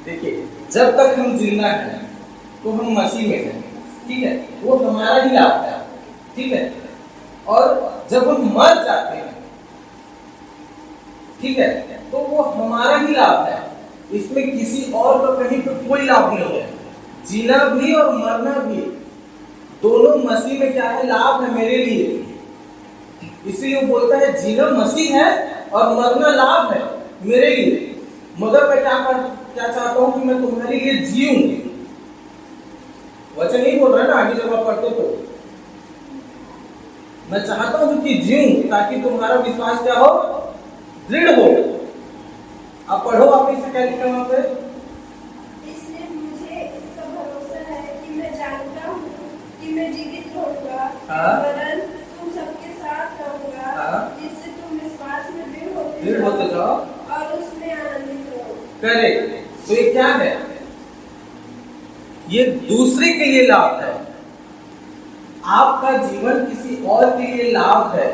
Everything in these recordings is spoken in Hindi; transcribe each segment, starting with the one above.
देखिए, जब तक हम जिंदा हैं तो हम मसीह में हैं, ठीक है, वो हमारा ही लाभ है, ठीक है। और जब हम मर जाते हैं, ठीक है, तो वो हमारा ही लाभ है, इसमें किसी और का कहीं पे कोई लाभ नहीं है। जीना भी और मरना भी दोनों मसीह में क्या है, लाभ है मेरे लिए। इसीलिए वो बोलता है जीना मसीह है और मरना लाभ है मेरे लिए। मगर मैं क्या चाहता हूं कि मैं तुम्हारे लिए जीऊं। वचन नहीं बोल रहा ना आगे जब आप पढ़ते तो, मैं चाहता हूं कि जीऊं ताकि तुम्हारा विश्वास क्या हो, दृढ़ हो। आप पढ़ो, आप इसे क्या लिखा वहां पे, इसलिए मुझे इसका भरोसा है कि मैं जानता हूँ कि मैं जीवित होऊंगा, वरन तुम सबके साथ रहूंगा, जिससे तुम विश्वास में दृढ़ होते जाओ और उसमें आनंदित हो। करेक्ट। तो ये क्या है, ये दूसरे के लिए लाभ है। आपका जीवन किसी और के लिए लाभ है।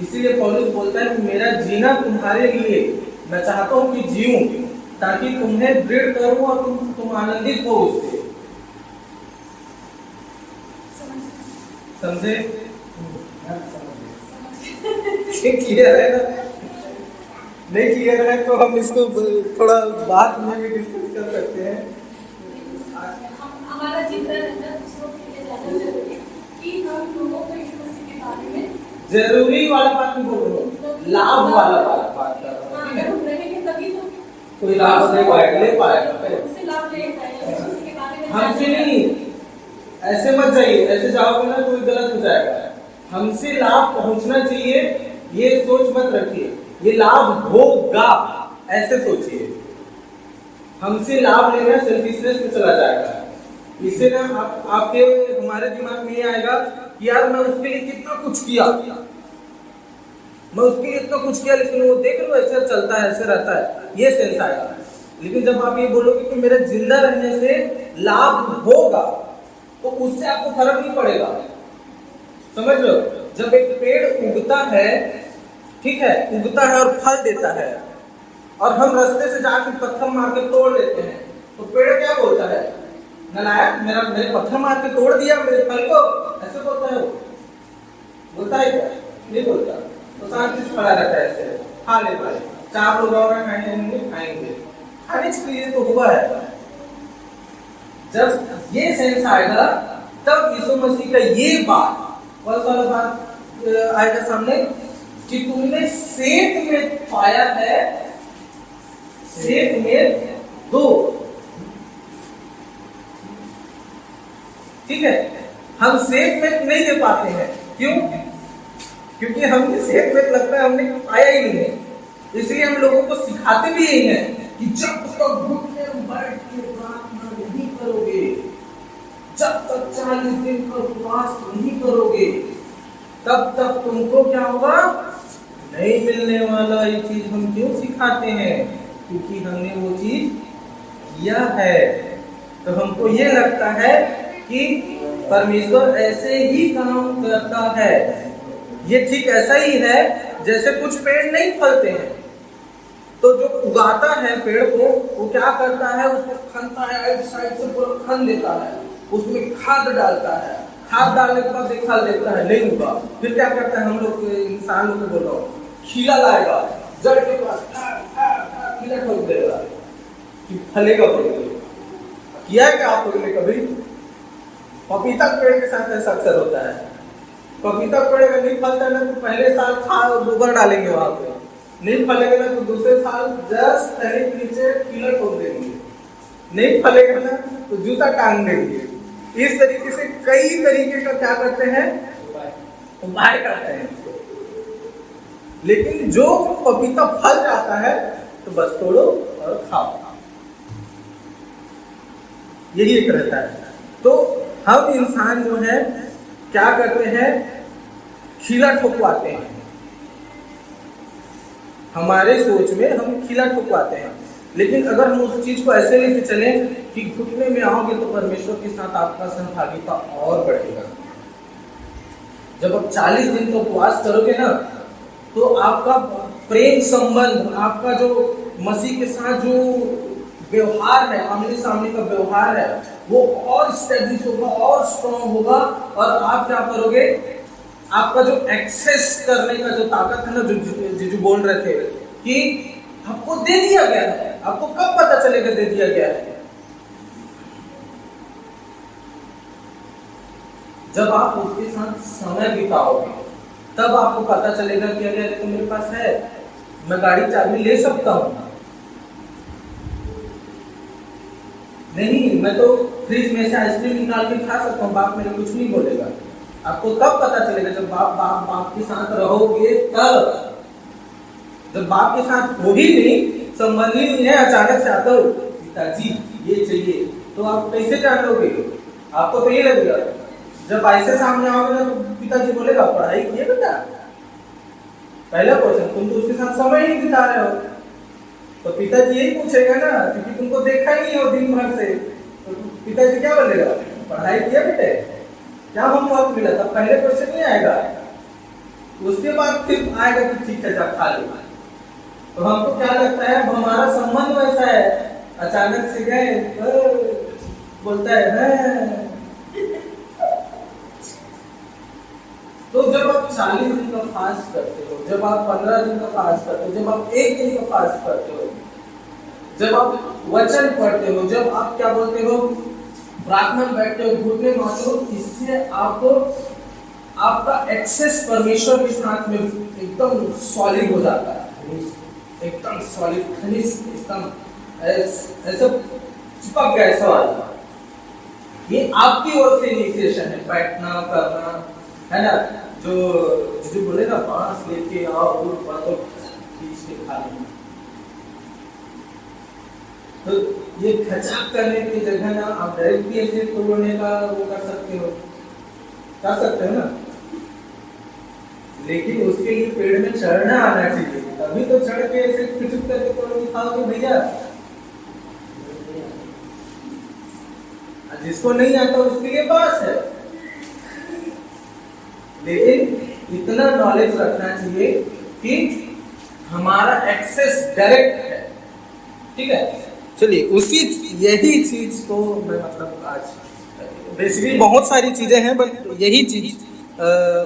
इसीलिए पौलुस बोलता है कि मेरा जीना तुम्हारे लिए, मैं चाहता हूं कि जीऊं ताकि तुम्हें दृढ़ करूं और तुम आनंदित हो उससे। समझे? क्लियर है ना? नहीं क्लियर है तो हम इसको थोड़ा बाद में भी डिस्कस कर सकते हैं। हमारा जितना रहना दूसरों के लिए ज्यादा जरूरी है कि हम लोगों को यीशु मसीह के बारे में जरूरी वाला बात नहीं बोल रहा हूँ, लाभ वाला बात कर रहा हूँ। हम रहेंगे तभी तो कोई लाभ ले पाएगा उससे लाभ ले पाएगा, यीशु मसीह के बारे में हमसे नहीं। ऐसे मत जाइए, ऐसे जाओगे ना कोई गलत हो जाएगा। हमसे लाभ पहुंचना चाहिए, ये सोच मत रखिए ये लाभ होगा, ऐसे सोचिए। हमसे लाभ लेना सेल्फिशनेस में चला जाएगा। इससे ना आपके हमारे दिमाग में ये आएगा कि यार मैं उसके लिए कितना कुछ किया, मैं उसके लिए इतना कुछ किया, लेकिन वो देख लो ऐसे चलता है, ऐसे रहता है, ये सेंस आएगा। लेकिन जब आप ये बोलोगे कि मेरा जिंदा रहने से लाभ होगा, तो उससे आपको फर्क नहीं पड़ेगा। समझ लो, जब एक पेड़ उगता है, ठीक है, उगता है और फल देता है, और हम रास्ते से जाकर पत्थर मार के तोड़ लेते हैं, तो पेड़ क्या बोलता है, नालायक, मेरे पत्थर मार के तोड़ दिया मेरे फल को, ऐसे बोलता है वो? बोलता है क्या? नहीं बोलता। तो शांति से खड़ा रहता है, ऐसे खा लेता है। चार लोग और खाएंगे, खाने के लिए तो हुआ है। जब ये सेंस आएगा तब यीशु मसीह का ये बात, कौन सा बात आएगा सामने, कि तुमने सेठ में पाया है, सेठ में दो, ठीक है। हम सेठ में नहीं दे पाते हैं, क्यों? क्योंकि हमें सेठ में लगता है हमने पाया ही नहीं है। इसलिए हम लोगों को सिखाते भी यही हैं कि जब तक घुटने बैठ के प्रार्थना नहीं करोगे, जब तक 40 दिन का उपवास नहीं करोगे, तब तक तुमको क्या होगा, नहीं मिलने वाला। ये चीज हम क्यों सिखाते हैं? क्योंकि हमने वो चीज किया है। तो हमको ये लगता है कि परमेश्वर ऐसे ही काम करता है। ये ठीक ऐसा ही है जैसे कुछ पेड़ नहीं फलते हैं, तो जो उगाता है पेड़ को, वो क्या करता है, उसको खनता है, एक साइड से पूरा खन देता है, उसमें खाद डालता है, खाद डालने के बाद फल देता है, नहीं उगा। फिर क्या करता है, हम लोग इंसान लोग को बोल रहा हूँ, खीला लाएगा, जड़ के पास खीला ठोक देगा कि फलेगा बोलेगा। किया है क्या आप लोगों ने कभी? पपीता पेड़ के साथ ऐसा अक्सर होता है। पपीता पेड़ अगर नहीं फलता है ना, तो पहले साल खाद गोबर डालेंगे वहां पे, नहीं फलेगा ना तो दूसरे साल जस्ट तने के नीचे कीड़ा ठोक देंगे, नहीं फलेगा ना तो जूता टांग देंगे। इस तरीके से कई तरीके का क्या करते हैं, उपाय करते हैं। लेकिन जो पपीता फल जाता है तो बस तोड़ो और खाओ, यही एक रहता है। तो हम इंसान जो है क्या करते हैं, खीला ठोकवाते हैं। हमारे सोच में हम खीला ठोकवाते हैं। लेकिन अगर हम उस चीज को ऐसे लेके चले कि घुटने में आओगे तो परमेश्वर के साथ आपका सहभागिता और बढ़ेगा। जब आप 40 दिन का उपवास करोगे ना, तो आपका प्रेम संबंध, आपका जो मसीह के साथ जो व्यवहार है, आमने सामने का व्यवहार है, वो और स्टेब्लिश होगा और स्ट्रॉन्ग होगा। और आप क्या करोगे, आपका जो एक्सेस करने का जो ताकत है ना, जो जीजू बोल रहे थे कि आपको दे दिया गया है, आपको कब पता चलेगा दे दिया गया है? जब आप उसके साथ समय बिताओगे तब आपको पता चलेगा कि अरे तो मेरे पास है, मैं गाड़ी चाबी ले सकता हूँ। नहीं, मैं तो फ्रिज में से आइसक्रीम निकाल के खा सकता हूँ, बाप मेरे कुछ नहीं बोलेगा। आपको तब पता चलेगा जब बाप के साथ रहोगे तब। जब बाप के साथ हो ही नहीं, संबंधी नहीं है, अचानक से आता हो पिताजी ये चाहिए, तो आप कैसे जान लोगे? आपको तो ये लगेगा। जब ऐसे सामने आओगे ना तो पिताजी बोलेगा पढ़ाई किए बेटा? पहला क्वेश्चन, तुम तो उसके साथ समय ही बिता रहे हो, तो पिताजी यही पूछेगा ना, क्योंकि तुमको देखा ही नहीं हो दिन भर से, तो पिताजी क्या बोलेगा? पढ़ाई किया बेटे? क्या होमवर्क मिला? तब पहले क्वेश्चन नहीं आएगा, उसके बाद फिर आएगा कि ठीक है जा खा लो। तो हमको क्या लगता है, हमारा संबंध वैसा है, अचानक से गए बोलता है। तो जब आप 40 दिन का फास्ट करते हो, जब आप 15 दिन का फास्ट करते हो, जब आप 1 दिन का फास्ट करते हो, जब आप वचन पढ़ते हो, जब आप क्या बोलते हो, प्रार्थना में बैठते हो, घुटने मारते हो, इससे आपको आपका एक्सेस परमेश्वर के साथ में एकदम सॉलिड हो जाता है, एकदम सॉलिड, घनिष्ठ, एकदम ऐसा चिपक गया सवाल। ये आपकी ओर से इनिशिएशन है, बैठना करना है ना, जो बोले ना बांस लेके आओ और बातों खींच के खा लेना। तो ये खचाक करने की जगह ना आप डायरेक्टली ऐसे तोड़ने का वो कर सकते हो ना, लेकिन उसके लिए पेड़ में चढ़ना आना चाहिए, तभी तो चढ़ के ऐसे खिचुक करके तोड़ खाओगे भैया। जिसको नहीं आता उसके लिए बात है, लेकिन इतना नॉलेज रखना चाहिए कि हमारा एक्सेस डायरेक्ट है। ठीक है, चलिए उसी यही चीज को मैं मतलब आज बेसिकली बहुत सारी चीजें हैं, बट यही चीज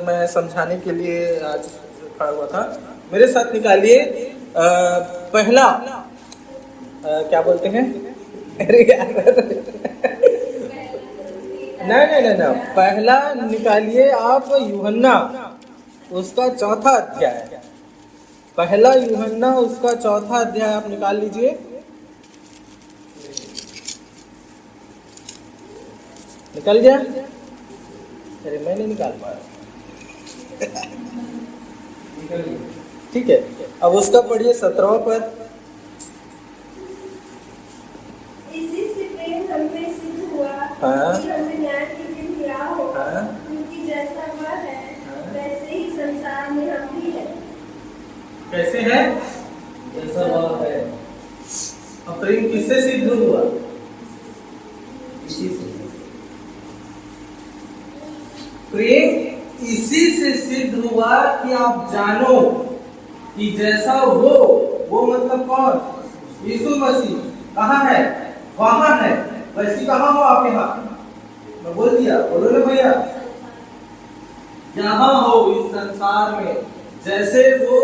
मैं समझाने के लिए आज खड़ा हुआ था। मेरे साथ निकालिए पहला क्या बोलते हैं, अरे यार नहीं, पहला निकालिए आप यूहन्ना उसका 4था अध्याय, पहला यूहन्ना उसका 4था अध्याय आप निकाल लीजिए। निकल गया? अरे मैं नहीं निकाल पाया। ठीक है, अब उसका पढ़िए 17वां पद। इसी से प्रेम हमें सिद्ध हुआ कि हमें न्याय के दिन क्या होगा, क्योंकि जैसा वह है वैसे ही संसार में हम भी हैं। कैसे है? जैसा वह है। अब प्रेम किससे सिद्ध हुआ? इसी से। प्रेम इसी से सिद्ध हुआ कि आप जानो कि जैसा वो मतलब कौन? यीशु मसीह कहाँ है? वहां है, वैसी कहाँ हो आप? यहाँ मैं बोल दिया, बोलो ना भैया, यहाँ हो इस संसार में, जैसे वो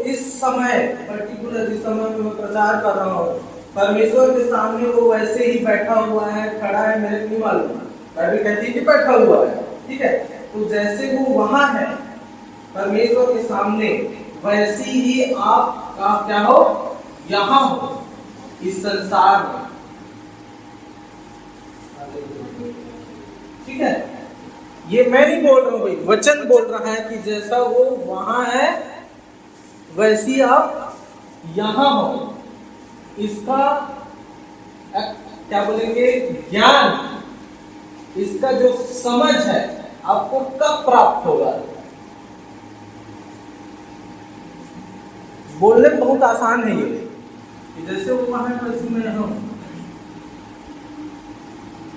इस समय पर्टिकुलर इस समय में मैं प्रचार कर रहा हूँ, परमेश्वर के सामने वो वैसे ही बैठा हुआ है, खड़ा है, मेरे नहीं मालूम, बाइबल कहती है कि बैठा हुआ है। ठीक है, तो जैसे वो वहां है परमेश्वर के सामने, वैसी ही आप क्या हो? यहाँ हो इस संसार में। ठीक है, ये मैं नहीं बोल रहा हूँ भाई, वचन बोल रहा है कि जैसा वो वहां है वैसी आप यहाँ हो। इसका क्या बोलेंगे, ज्ञान, इसका जो समझ है आपको कब प्राप्त होगा? बोलने में बहुत आसान है ये कि जैसे वो वहां है वैसे मैं यहाँ हूं,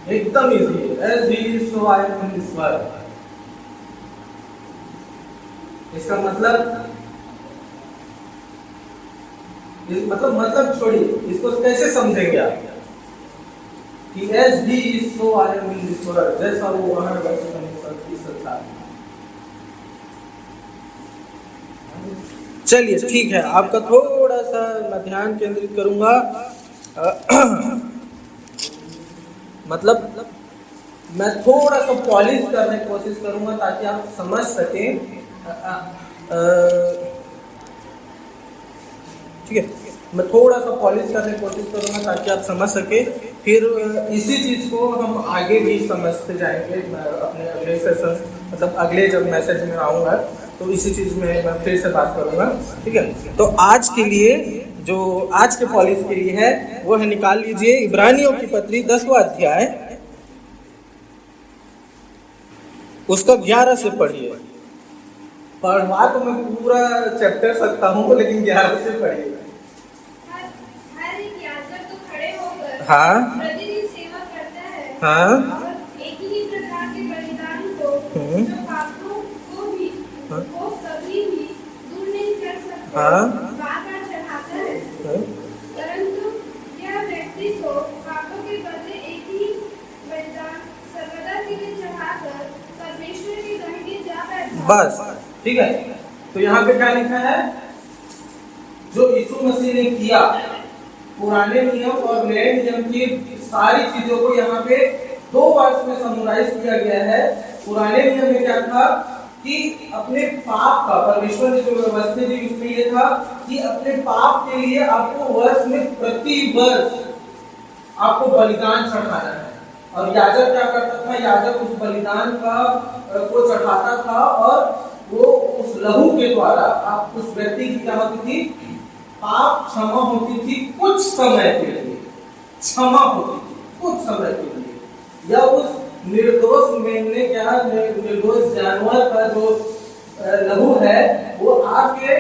एकदम इजी है। As he is, so I am in this world। इसका मतलब छोड़िए, इसको कैसे समझेंगे आप? कि as he is so I am in this world, जैसा वो वहाँ वैसे मैं इस संसार में। चलिए ठीक है, आपका थोड़ा सा मैं ध्यान केंद्रित करूंगा। मतलब मैं थोड़ा सा पॉलिश करने की कोशिश करूंगा ताकि आप समझ सकें। ठीक है, मैं थोड़ा सा पॉलिश करने की कोशिश करूंगा ताकि आप समझ सके। फिर इसी चीज को हम आगे भी समझते जाएंगे अपने अगले सेशन, मतलब अगले जब मैसेज में आऊँगा तो इसी चीज में मैं फिर से बात करूंगा। ठीक है, तो आज के लिए जो आज के पॉलिश के लिए है वो है, निकाल लीजिए इब्रानियों की पत्री 10वां अध्याय, उसका 11 से पढ़िए। पढ़वा तो मैं पूरा चैप्टर सकता हूँ, लेकिन 11 से पढ़िए। हर एक याजक तो खड़े होकर हाँ प्रतिदिन सेवा करता है, हाँ और एक ही प्रकार के बलिदान को जो पापों को भी को कभी भी दूर नहीं कर सकते बार-बार चढ़ाता है। परंतु यह व्यक्ति को पापों के बदले एक ही बलिदान सर्वदा के लिए चढ़ाकर परमेश्वर के दाहिने जा बैठा। बस ठीक है, तो यहाँ पे क्या लिखा है? जो यीशु मसीह ने किया, पुराने नियम और नए नियम की सारी चीजों को यहाँ पे 2 वर्ष में समराइज किया गया है। पुराने नियम में क्या था कि अपने पाप का, परमेश्वर ने जो व्यवस्था दी उसमें ये था कि अपने पाप के लिए आपको वर्ष में प्रति वर्ष आपको बलिदान चढ़ाना है। और याजक क्या करता था? याजक उस बलिदान का को चढ़ाता था और वो उस लहू के द्वारा आप उस व्यक्ति की क्या होती थी? पाप क्षमा होती थी कुछ समय के लिए, क्षमा होती थी कुछ समय के लिए। या उस निर्दोष मेमने क्या, निर्दोष जानवर का जो लहू है वो आपके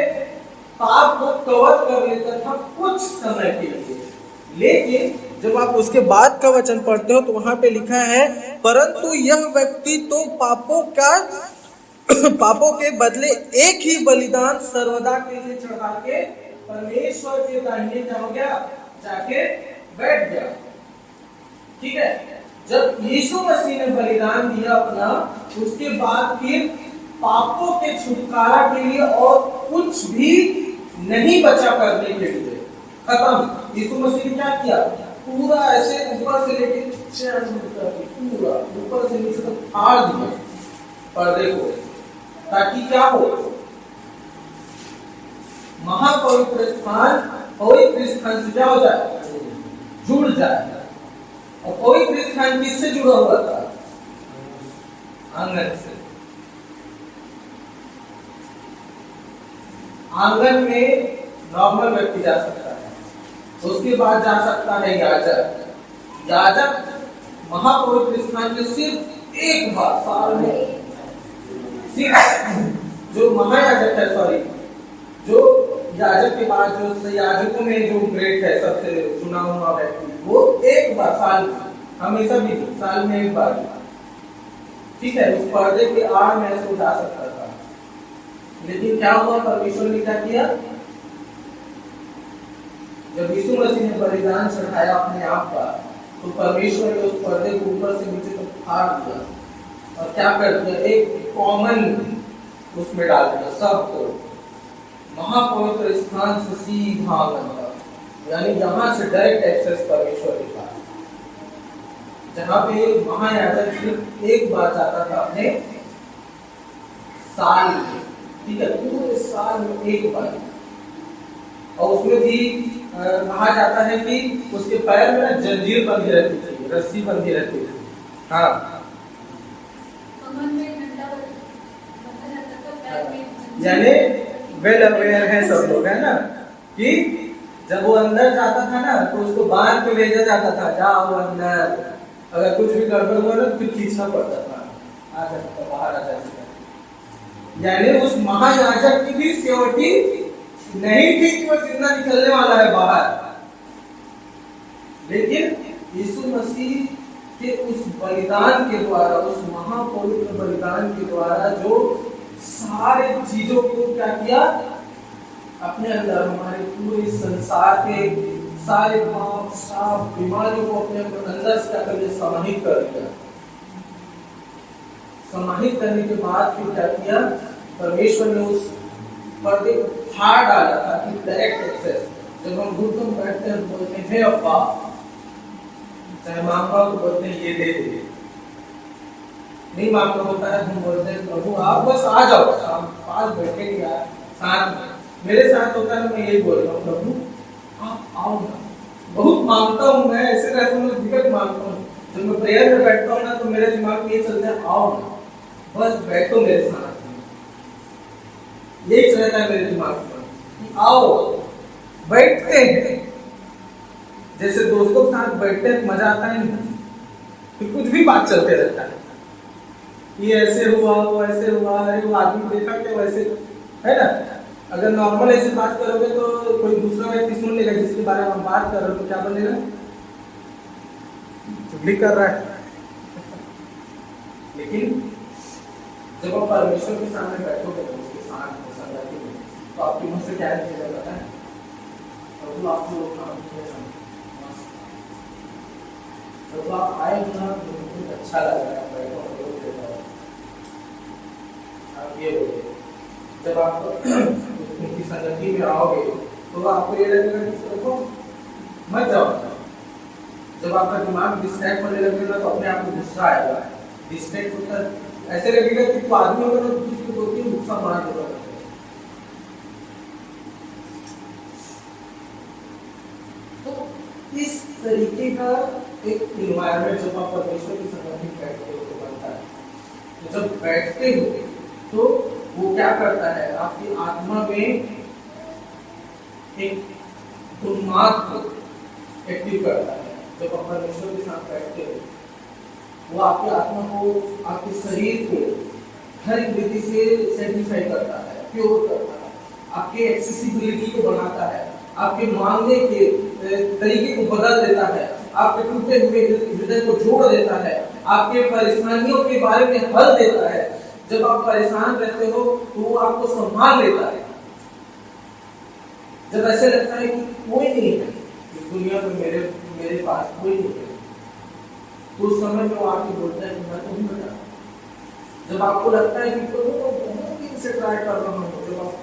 पाप को कवर कर लेता था कुछ समय के लिए। लेकिन जब आप उसके बाद का वचन पढ़ते हो तो वहां पे लिखा है, परंतु यह व्यक्ति तो पापों के बदले एक ही बलिदान सर्वदा के लिए चढ़ा के परमेश्वर के दाहिने जाके बैठ गया। ठीक है, जब यीशु मसीह ने बलिदान दिया अपना, उसके बाद फिर पापों के छुटकारा के लिए और कुछ भी नहीं बचा करने के लिए, खत्म। यीशु मसीह ने क्या किया? पूरा ऐसे ऊपर से लेके पूरा ऊपर से नीचे तक फाड़ दिया पर्दे को, ताकि क्या हो? महापवित्र स्थान पवित्र स्थान से क्या हो जाए? जुड़ जाए। और पवित्र स्थान किससे जुड़ा हुआ था? आंगन से। आंगन में नॉर्मल व्यक्ति जा सकता है, उसके बाद जा सकता है याजक। याजक महापवित्र स्थान में सिर्फ एक बार साल में, सिर्फ जो महायाजक है, सॉरी जो याजक के बाद जो याजकों में जो ग्रेट है, सबसे चुना हुआ व्यक्ति, वो एक बार साल में, हमेशा भी साल में एक बार, ठीक है, उस पर्दे के आड़ में ऐसे जा सकता था। लेकिन क्या हुआ? परमेश्वर ने क्या किया? जब यीशु मसीह ने बलिदान चढ़ाया अपने आप का, तो परमेश्वर ने उस पर्दे को ऊपर से नीचे तक फाड़ दिया और क्या कर दिया? एक कॉमन उसमें डाल दिया सबको, महापवित्र स्थान से सीधा आंगन तक, यानी यहाँ से डायरेक्ट एक्सेस परमेश्वर के पास, जहाँ पे महायाजक सिर्फ एक बार जाता था अपने साल में, ठीक है, पूरे साल में एक बार। और उसमें भी कहा जाता है कि उसके पैर में ना जंजीर बंधी रहती थी, रस्सी बंधी रहती थी। हाँ, यानी वेल अवेयर है सब लोग, है ना, कि जब वो अंदर जाता था ना तो उसको बांध के भेजा जाता था, जाओ अंदर, अगर कुछ भी गड़बड़ हुआ ना तो फिर खींचना पड़ता था, आ जाता बाहर आ जाता। यानी उस महायाजक की भी सिक्योरिटी नहीं थी कि वो जिंदा निकलने वाला है बाहर। लेकिन यीशु मसीह के उस बलिदान के द्वारा, उस महापवित्र बलिदान के द्वारा, जो सारे चीजों को क्या किया? अपने अंदर, हमारे पूरे संसार के सारे पाप साफ बीमारियों को अपने अंदर से क्या कर दिया, समाहित कर दिया। समाहित करने के बाद फिर क्या किया, परमेश्वर ने उस पर्दे को फाड़ डाला ताकि डायरेक्ट एक्सेस, जब हम घुटनों में बैठते हैं बोलते हैं हे अब्बा, चाहे माँ बाप को बोलते हैं ये दे दे, नहीं मांगना होता है हम बोलते हैं प्रभु आप बस आ जाओ, आप पास बैठेंगे यार साथ में। मेरे साथ होता है मैं यही बोल रहा हूँ प्रभु आप आओ ना, बहुत मांगता हूँ मैं, ऐसे रहता हूँ मैं विकट मांगता हूँ, जब मैं प्रेयर में बैठता हूँ ना तो मेरे दिमाग में ये चलता है आओ ना, बस बैठो मेरे साथ में, यही चलता है मेरे दिमाग में कि आओ। बैठते हैं जैसे दोस्तों के साथ बैठते हैं मजा आता है नहीं, फिर कुछ भी बात चलते रहता है, ये ऐसे हुआ वो ऐसे हुआ, अरे वो आदमी देखा क्या वैसे, है ना। अगर नॉर्मल ऐसे बात करोगे तो कोई दूसरा व्यक्ति सुन लेगा जिसके बारे में हम बात कर रहे हो तो क्या बनेगा, चुगली कर रहा है। लेकिन जब आप परमेश्वर के सामने बैठोगे तो उसके साथ संगति में, तो आपके मुंह से क्या निकलेगा पता है, प्रभु आपको लोग काम किया तो आप आए ना तो बहुत अच्छा लग रहा है, बैठो आप ये बोले। जब आप उनकी संगति में आओगे तो आपको ये लगेगा कि देखो मत जाओ। जब आपका दिमाग डिस्ट्रैक्ट होने लगेगा तो अपने आप को गुस्सा आएगा, डिस्ट्रैक्ट होकर ऐसे लगेगा कि तो आदमी होगा तो दूसरे को 2-3 गुस्सा मार देगा। तो इस तरीके का एक इन्वायरमेंट जब आप परमेश्वर की संगति में बैठते हो तो बनता है। तो जब बैठते हो तो वो क्या करता है, आपकी आत्मा में एक उन्माद को एक्टिव करता है। जब आप परमेश्वर के साथ बैठते हो वो आपकी आत्मा को, आपके शरीर को हर एक रीति से सेटिस्फाई करता है, प्योर करता है, आपके एक्सेसिबिलिटी को बढ़ाता है, आपके मांगने के तरीके को बदल देता है, आपके टूटे हुए हृदय को जोड़ देता है, आपके परेशानियों के बारे में हल देता है। जब आप परेशान रहते हो तो वो आपको संभाल लेता है। जब ऐसे लगता है कि कोई नहीं है इस दुनिया में, मेरे पास कोई नहीं है, तो उस समय में वो आके बोलता है कि मैं तो हूं बेटा। जब आपको लगता है कि तो बहुत दिन से ट्राई कर रहा हूँ, जब आप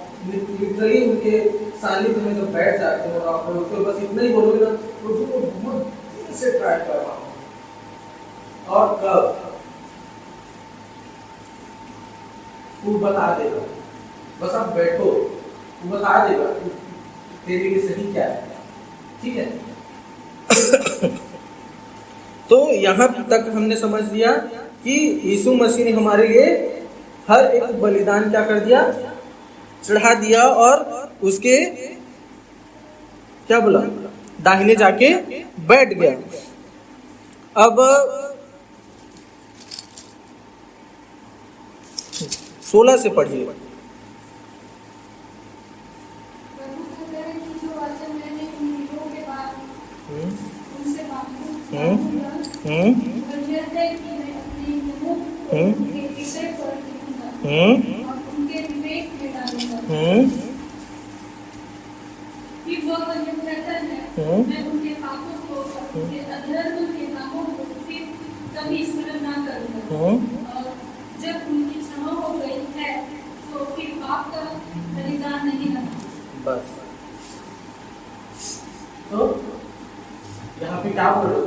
लिटरली उनके सानिध्य में जब बैठ जाते हो और आप बोलते हो बस इतना ही बोलोगे ना, तो जो बहुत दिन से ट्राई कर रहा हूँ। और कब वो बता देगा, बस आप बैठो, वो बता देगा तेरे लिए सही क्या है, ठीक है। तो यहाँ तक हमने समझ लिया कि यीशु मसीह ने हमारे लिए हर एक बलिदान क्या कर दिया, चढ़ा दिया, और उसके क्या बोला, दाहिने जाके बैठ गया। अब 16 से पढ़िए। जब उनकी क्षमा हो गई है तो फिर पाप का बलिदान नहीं करना। बस तो यहाँ पे क्या बोल रहे हो,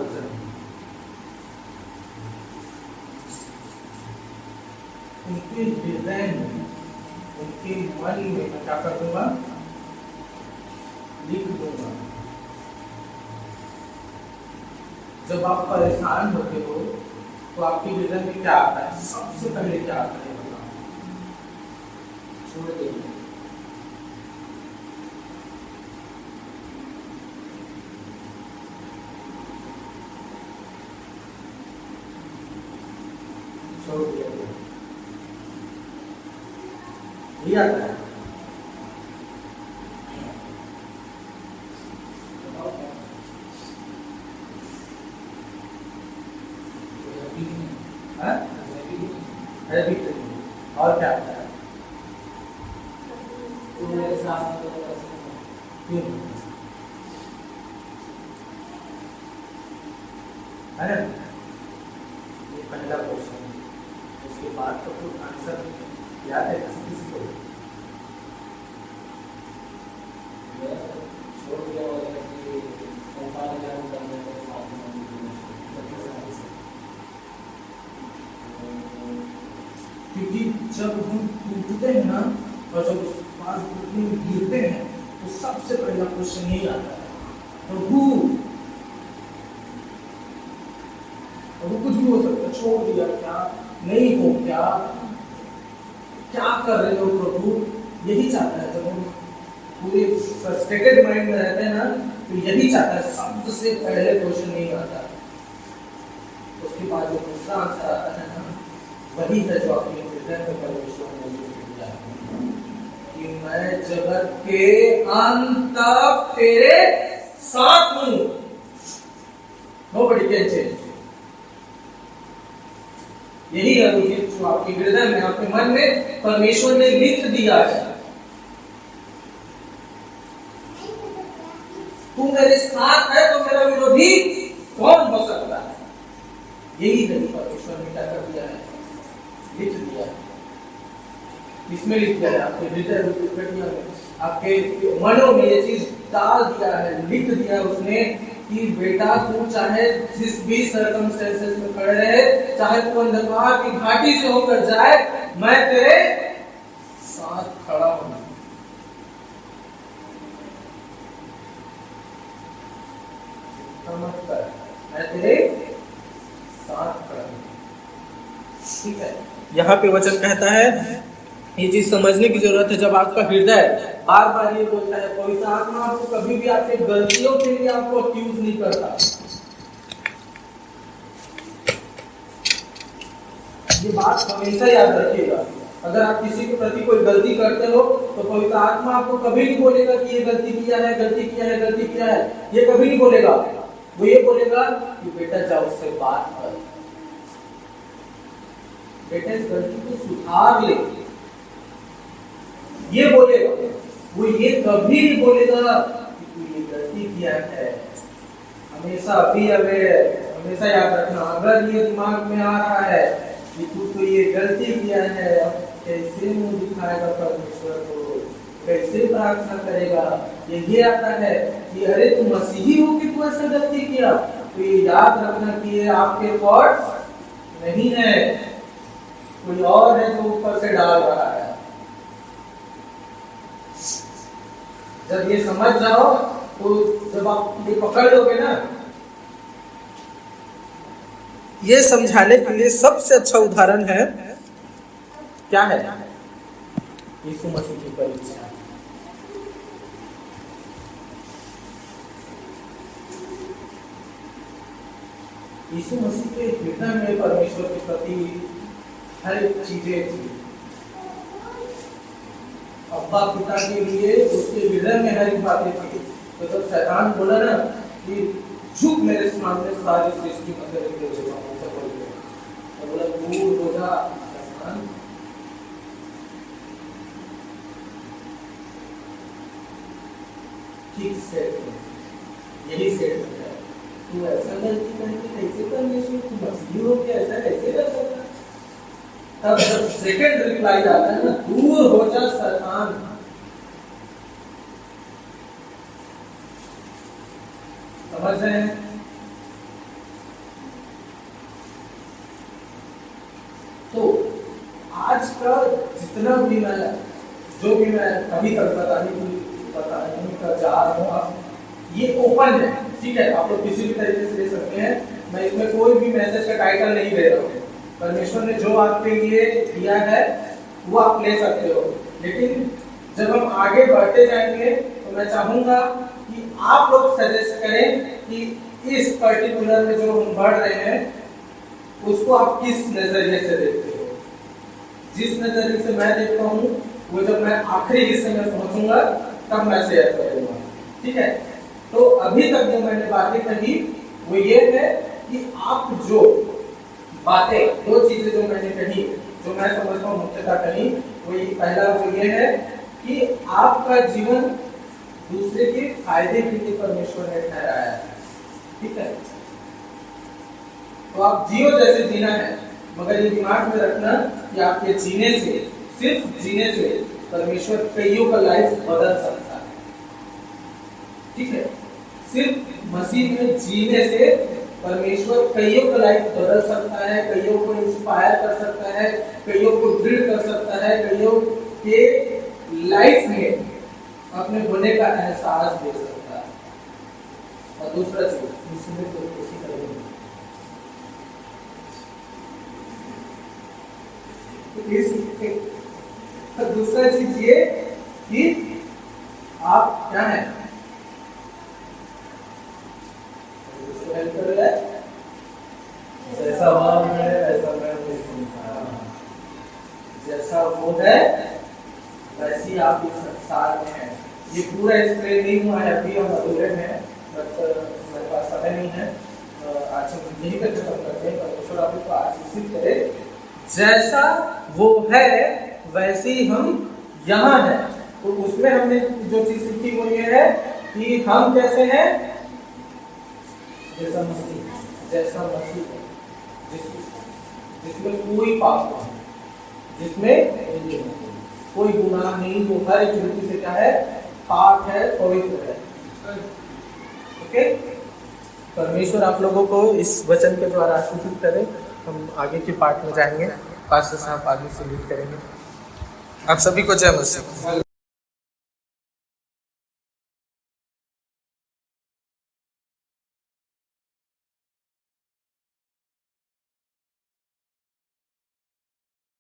उनके हृदय में, उनके मन में मैं क्या कर दूंगा, लिख दूंगा। जब आप परेशान होते हो तो आपके हृदय में क्या आता है, सबसे पहले क्या आता है, छोड़ दीजिए। छोड़ दिया, ये आता है। और क्या आता है, है ना? ये पहला क्वेश्चन। उसके बाद तो कुछ आंसर याद है किसी को? छोड़ दिया होगा कि संसार ज्ञान करने के साथ क्योंकि जब हम टूटते हैं ना और जब उस पास में गिरते हैं तो सबसे पहला क्वेश्चन यही आता है, प्रभु कुछ भी हो सकता है, छोड़ दिया क्या, नहीं हो क्या कर रहे हो प्रभु, यही चाहता है। जब हम पूरे फ्रस्ट्रेटेड माइंड में रहते हैं ना तो यही चाहता है, सबसे पहले क्वेश्चन यही आता है। उसके बाद जो दूसरा आंसर आता है ना, वही है जो आपके हृदय में परमेश्वर ने दिया कि मैं जगत के अंत तक तेरे साथ हूं। Nobody can change. यही है वो चीज जो आपके हृदय में, आपके मन में परमेश्वर ने लिख दिया है। तू मेरे साथ है तो मेरा विरोधी कौन हो सकता है? यही है परमेश्वर ने क्या कर दिया है, लिख दिया है। इसमें लिख दिया है, आपके हृदय में, आपके मनों में ये चीज डाल दिया है, लिख दिया उसने कि बेटा तू चाहे जिस भी सर्कमस्टेंसेस में खड़े रहे, चाहे तू अंधकार की घाटी से होकर जाए, मैं तेरे साथ खड़ा हूं। मैं तेरे साथ खड़ा हूं। ठीक है, यहाँ पे वचन कहता है, ये चीज समझने की जरूरत है। जब आपका हृदय बार बार ये बोलता है, पवित्र आत्मा आपको कभी भी आपके गलतियों के लिए आपको अक्यूज नहीं करता। ये बात हमेशा याद रखिएगा। अगर आप किसी के प्रति कोई गलती करते हो तो पवित्र आत्मा आपको कभी नहीं बोलेगा कि ये गलती किया है, गलती किया है, गलती किया है, ये कभी नहीं बोलेगा। वो ये बोलेगा कि बेटा जाओ उससे बात कर, बेटा इस गलती को सुधार ले, ये बोलेगा। वो ये कभी नहीं बोलेगा कि तू ये गलती किया है। हमेशा बी अवेयर, हमेशा याद रखना। अगर ये दिमाग में आ रहा है कि तू तो ये गलती किया है, अब कैसे मुंह दिखाएगा परमेश्वर को, कैसे प्रार्थना करेगा, ये आता है कि अरे तू मसीही हो कि तू ऐसा गलती किया, तो ये याद रखना कि ये आपके थॉट्स नहीं है, कोई और है जो ऊपर से डाल रहा है। जब ये समझ जाओ तो जब आप ये पकड़ लोगे ना, ये समझाने के लिए सबसे अच्छा उदाहरण है, क्या है? यीशु मसीह की परीक्षा। यीशु मसीह के हृदय में परमेश्वर के प्रति हर एक चीजें थी। अब्बा पिता के लिए उसके हृदय में हर एक बातें थी। तो जब शैतान बोला ना कि झुक मेरे सामने सारी सृष्टि में तेरे लिए देता हूं, ऐसा बोल दिया, तो बोला दूर हो जा शैतान। ठीक स्टेटमेंट, यही स्टेटमेंट है। तू ऐसा गलती करके कैसे परमेश्वर, तू मसीह हो के ऐसा कैसे कर सकता? तब जब सेकंड रिप्लाई आता है ना, दूर हो जा शैतान। समझ रहे हैं? तो आज का जितना भी मैं, जो भी मैं अभी तक बताने का जा रहा हूँ, आप ये ओपन है, ठीक है? आप लोग किसी भी तरीके से ले सकते हैं। मैं इसमें कोई भी मैसेज का टाइटल नहीं दे रहा हूँ। परमेश्वर ने जो आपके लिए दिया है वो आप ले सकते हो, लेकिन जब हम आगे बढ़ते जाएंगे तो मैं चाहूंगा कि आप लोग सजेस्ट करें कि इस पर्टिकुलर में जो हम बढ़ रहे हैं उसको आप किस नजरिए से देखते हो। जिस नजरिए से मैं देखता हूँ वो जब मैं आखिरी हिस्से में पहुंचूंगा तब मैं शेयर करूंगा, ठीक है? तो अभी तक जो मैंने बातें कही वो ये है कि आप जो बातें, दो चीजें जो मैंने कही, जो मैं समझता हूँ मुख्यतः कही, वो ये पहला वो ये है कि आपका जीवन दूसरे के फायदे के लिए परमेश्वर ने ठहराया है, ठीक है? तो आप जियो जैसे जीना है, मगर ये दिमाग में रखना कि आपके जीने से, सिर्फ जीने से परमेश्वर कईयों का लाइफ बदल सकता है। ठीक है, सिर्फ मसीह में जीने से परमेश्वर कईयों का लाइफ बदल सकता है, कईयों को इंस्पायर कर सकता है, कईयों को दृढ़ कर सकता है, कईयों के लाइफ में अपने होने का एहसास दे सकता है। और दूसरा चीज इसमें तो किसी करेंगे दूसरा चीज ये कि आप क्या है, जैसा वह है वैसा मैं हूँ, जैसा वो है वैसी आप इस संसार में है। ये पूरा एक्सप्लेन नहीं हुआ है अभी, हम अधूरे में, बट मेरे पास समय नहीं है, आज हम यही कर खत्म करते हैं। परमेश्वर आप लोग को आशीषित करे। जैसा वो है वैसे ही हम यहाँ हैं। तो उसमें हमने जो चीज सीखी वो ये है कि हम कैसे हैं, जैसा मसीह है, जिसमें कोई पाप नहीं, जिसमें कोई गुनाह नहीं, वो हर एक व्यक्ति से क्या है, पाक है, पवित्र है। ओके, परमेश्वर आप लोगों को इस वचन के द्वारा आशीषित करे। हम आगे के पार्ट में जाएंगे, पास्टर साहब आगे से लीड करेंगे। आप सभी को जय मसीह।